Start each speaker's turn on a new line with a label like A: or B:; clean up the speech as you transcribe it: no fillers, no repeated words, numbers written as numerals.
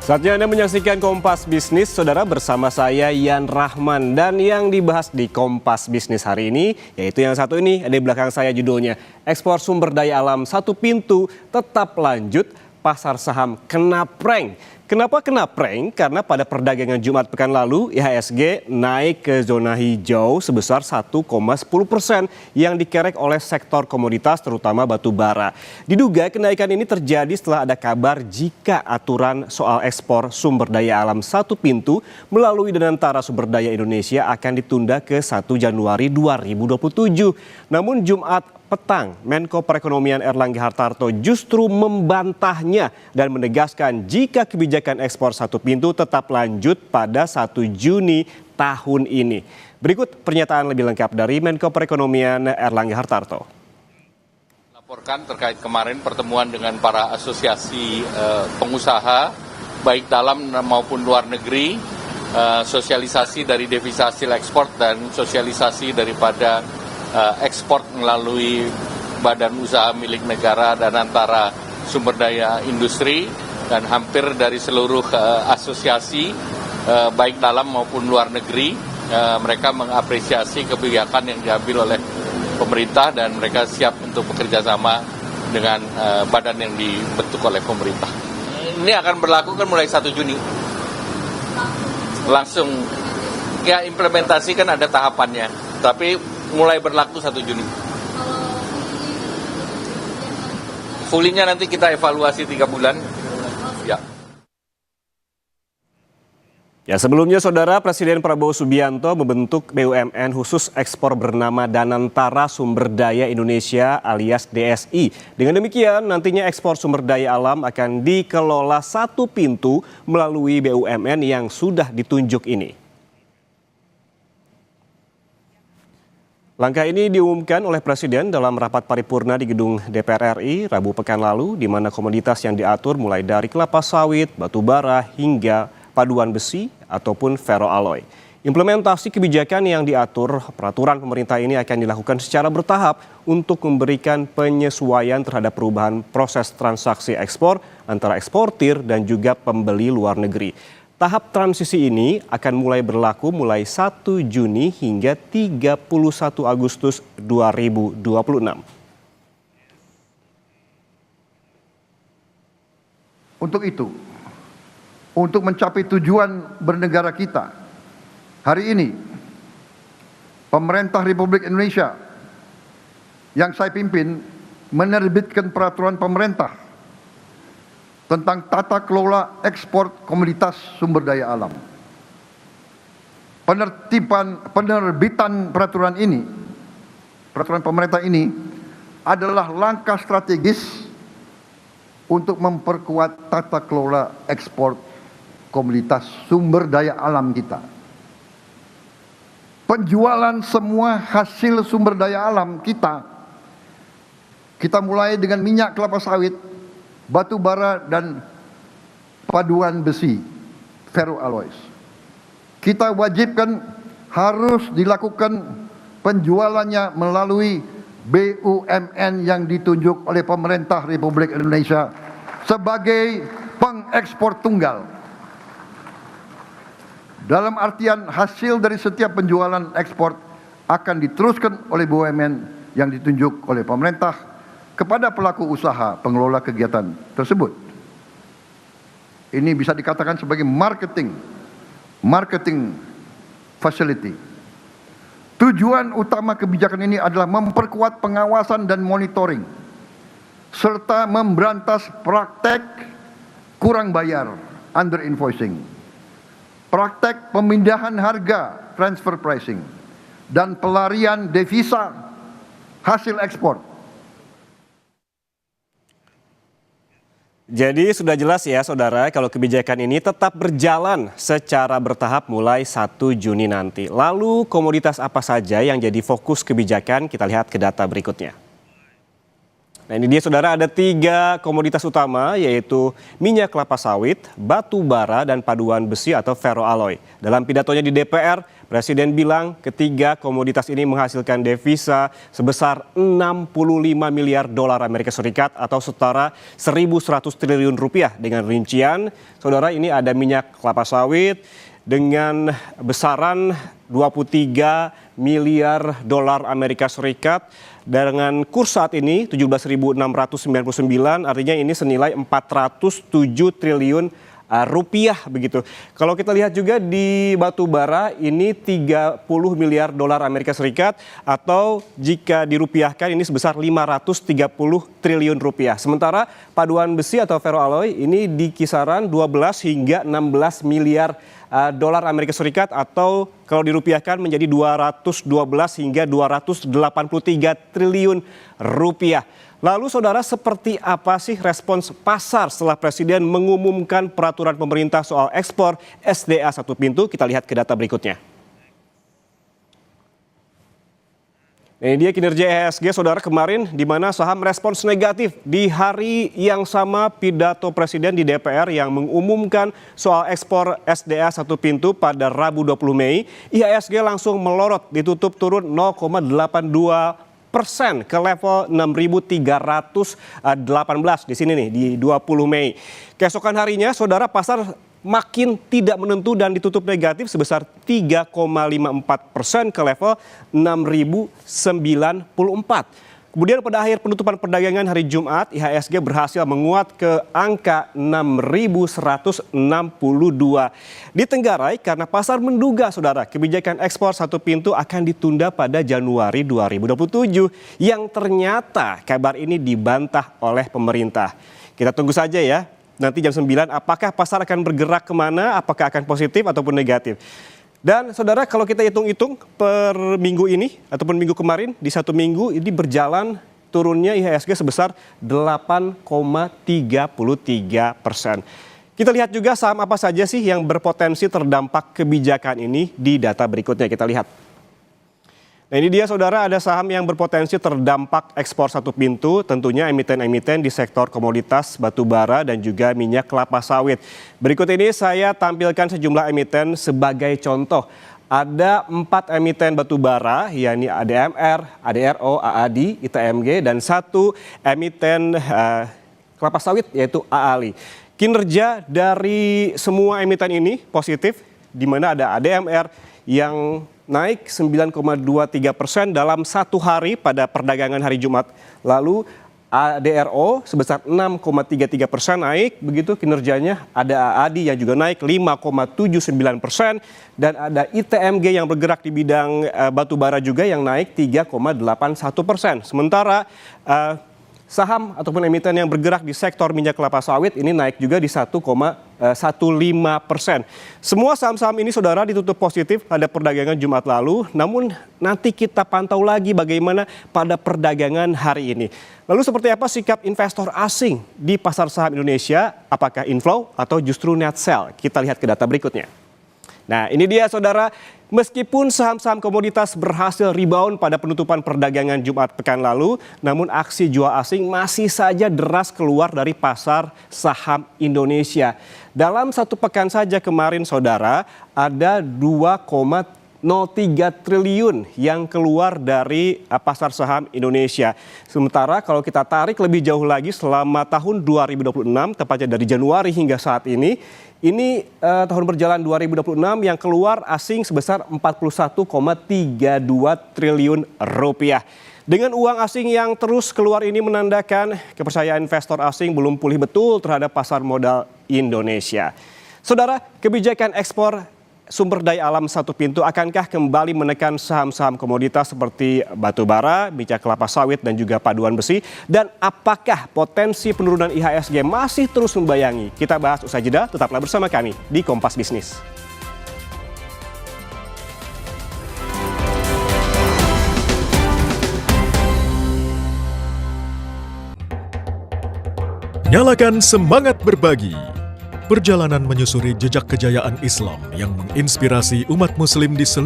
A: Saatnya Anda menyaksikan Kompas Bisnis, saudara, bersama saya Yan Rahman. Dan yang dibahas di Kompas Bisnis hari ini, yaitu yang satu ini, ada di belakang saya judulnya, ekspor sumber daya alam satu pintu tetap lanjut, pasar saham kena prank. Kenapa kena prank? Karena pada perdagangan Jumat pekan lalu, IHSG naik ke zona hijau sebesar 1,10% yang dikerek oleh sektor komoditas terutama batu bara. Diduga kenaikan ini terjadi setelah ada kabar jika aturan soal ekspor sumber daya alam satu pintu melalui Danantara Sumber Daya Indonesia akan ditunda ke 1 Januari 2027. Namun Jumat petang, Menko Perekonomian Erlangga Hartarto justru membantahnya dan menegaskan jika kebijakan ekspor satu pintu tetap lanjut pada 1 Juni tahun ini. Berikut pernyataan lebih lengkap dari Menko Perekonomian Erlangga Hartarto.
B: Laporkan terkait kemarin pertemuan dengan para asosiasi pengusaha, baik dalam maupun luar negeri, sosialisasi dari devisa hasil ekspor dan sosialisasi daripada ekspor melalui badan usaha milik negara dan antara sumber daya industri, dan hampir dari seluruh asosiasi baik dalam maupun luar negeri mereka mengapresiasi kebijakan yang diambil oleh pemerintah dan mereka siap untuk bekerja sama dengan badan yang dibentuk oleh pemerintah. Ini akan berlaku kan mulai 1 Juni. Langsung ya, implementasi kan ada tahapannya, tapi mulai berlaku 1 Juni. Fullnya nanti kita evaluasi 3 bulan.
A: Ya, sebelumnya saudara, Presiden Prabowo Subianto membentuk BUMN khusus ekspor bernama Danantara Sumber Daya Indonesia alias DSI. Dengan demikian nantinya ekspor sumber daya alam akan dikelola satu pintu melalui BUMN yang sudah ditunjuk ini. Langkah ini diumumkan oleh Presiden dalam rapat paripurna di gedung DPR RI Rabu pekan lalu, di mana komoditas yang diatur mulai dari kelapa sawit, batu bara, hingga paduan besi ataupun ferroalloy. Implementasi kebijakan yang diatur peraturan pemerintah ini akan dilakukan secara bertahap untuk memberikan penyesuaian terhadap perubahan proses transaksi ekspor antara eksportir dan juga pembeli luar negeri. Tahap transisi ini akan mulai berlaku mulai 1 Juni hingga 31 Agustus 2026.
C: Untuk itu, untuk mencapai tujuan bernegara kita, hari ini pemerintah Republik Indonesia yang saya pimpin menerbitkan peraturan pemerintah tentang tata kelola ekspor komoditas sumber daya alam. Penerbitan peraturan pemerintah ini adalah langkah strategis untuk memperkuat tata kelola ekspor komoditas sumber daya alam kita. Penjualan semua hasil sumber daya alam kita mulai dengan minyak kelapa sawit, batu bara, dan paduan besi, ferroalloys. Kita wajibkan harus dilakukan penjualannya melalui BUMN yang ditunjuk oleh pemerintah Republik Indonesia sebagai pengekspor tunggal. Dalam artian hasil dari setiap penjualan ekspor akan diteruskan oleh BUMN yang ditunjuk oleh pemerintah kepada pelaku usaha pengelola kegiatan tersebut. Ini bisa dikatakan sebagai marketing facility. Tujuan utama kebijakan ini adalah memperkuat pengawasan dan monitoring serta memberantas praktek kurang bayar, under invoicing, praktek pemindahan harga, transfer pricing, dan pelarian devisa hasil ekspor.
A: Jadi sudah jelas ya saudara, kalau kebijakan ini tetap berjalan secara bertahap mulai 1 Juni nanti. Lalu komoditas apa saja yang jadi fokus kebijakan? Kita lihat ke data berikutnya. Nah ini dia saudara, ada 3 komoditas utama yaitu minyak kelapa sawit, batu bara, dan paduan besi atau ferroalloy. Dalam pidatonya di DPR, Presiden bilang ketiga komoditas ini menghasilkan devisa sebesar 65 miliar dolar Amerika Serikat atau setara 1.100 triliun rupiah. Dengan rincian, saudara, ini ada minyak kelapa sawit dengan besaran 23 miliar dolar Amerika Serikat. Dengan kurs saat ini 17.699, artinya ini senilai 407 triliun rupiah begitu. Kalau kita lihat juga di batu bara ini 30 miliar dolar Amerika Serikat atau jika dirupiahkan ini sebesar 530 triliun rupiah. Sementara paduan besi atau ferroalloy ini di kisaran 12 hingga 16 miliar dolar Amerika Serikat atau kalau dirupiahkan menjadi 212 hingga 283 triliun rupiah. Lalu saudara, seperti apa sih respons pasar setelah Presiden mengumumkan peraturan pemerintah soal ekspor SDA satu pintu? Kita lihat ke data berikutnya. Ini dia kinerja IHSG saudara kemarin, di mana saham respons negatif di hari yang sama pidato Presiden di DPR yang mengumumkan soal ekspor SDA satu pintu pada Rabu 20 Mei. IHSG langsung melorot, ditutup turun 0,82% ke level 6.318 di sini nih di 20 Mei. Keesokan harinya saudara, pasar makin tidak menentu dan ditutup negatif sebesar 3,54% ke level 6.094. Kemudian pada akhir penutupan perdagangan hari Jumat, IHSG berhasil menguat ke angka 6.162. Ditenggarai karena pasar menduga saudara kebijakan ekspor satu pintu akan ditunda pada Januari 2027 yang ternyata kabar ini dibantah oleh pemerintah. Kita tunggu saja ya. Nanti jam 9 apakah pasar akan bergerak kemana, apakah akan positif ataupun negatif. Dan saudara, kalau kita hitung-hitung per minggu ini ataupun minggu kemarin, di satu minggu ini berjalan turunnya IHSG sebesar 8,33%. Kita lihat juga saham apa saja sih yang berpotensi terdampak kebijakan ini di data berikutnya, kita lihat. Nah ini dia saudara, ada saham yang berpotensi terdampak ekspor satu pintu, tentunya emiten-emiten di sektor komoditas batu bara dan juga minyak kelapa sawit. Berikut ini saya tampilkan sejumlah emiten sebagai contoh. Ada 4 emiten batu bara, yakni ADMR, ADRO, AADI, ITMG, dan 1 emiten kelapa sawit yaitu AALI. Kinerja dari semua emiten ini positif, di mana ada ADMR yang naik 9,23% dalam satu hari pada perdagangan hari Jumat. Lalu ADRO sebesar 6,33% naik, begitu kinerjanya. Ada AADI yang juga naik 5,79% dan ada ITMG yang bergerak di bidang batu bara juga yang naik 3,81%. Sementara saham ataupun emiten yang bergerak di sektor minyak kelapa sawit ini naik juga di 1,15%. Semua saham-saham ini saudara ditutup positif pada perdagangan Jumat lalu, namun nanti kita pantau lagi bagaimana pada perdagangan hari ini. Lalu seperti apa sikap investor asing di pasar saham Indonesia? Apakah inflow atau justru net sell? Kita lihat ke data berikutnya. Nah ini dia saudara, meskipun saham-saham komoditas berhasil rebound pada penutupan perdagangan Jumat pekan lalu, namun aksi jual asing masih saja deras keluar dari pasar saham Indonesia. Dalam satu pekan saja kemarin saudara, ada 2,03 triliun yang keluar dari pasar saham Indonesia. Sementara kalau kita tarik lebih jauh lagi selama tahun 2026, tepatnya dari Januari hingga saat ini tahun berjalan 2026 yang keluar asing sebesar 41,32 triliun rupiah. Dengan uang asing yang terus keluar ini menandakan kepercayaan investor asing belum pulih betul terhadap pasar modal Indonesia. Saudara, kebijakan ekspor sumber daya alam satu pintu akankah kembali menekan saham-saham komoditas seperti batu bara, minyak kelapa sawit dan juga paduan besi? Dan apakah potensi penurunan IHSG masih terus membayangi? Kita bahas usai jeda, tetaplah bersama kami di Kompas Bisnis.
D: Nyalakan semangat berbagi. Perjalanan menyusuri jejak kejayaan Islam yang menginspirasi umat muslim di seluruh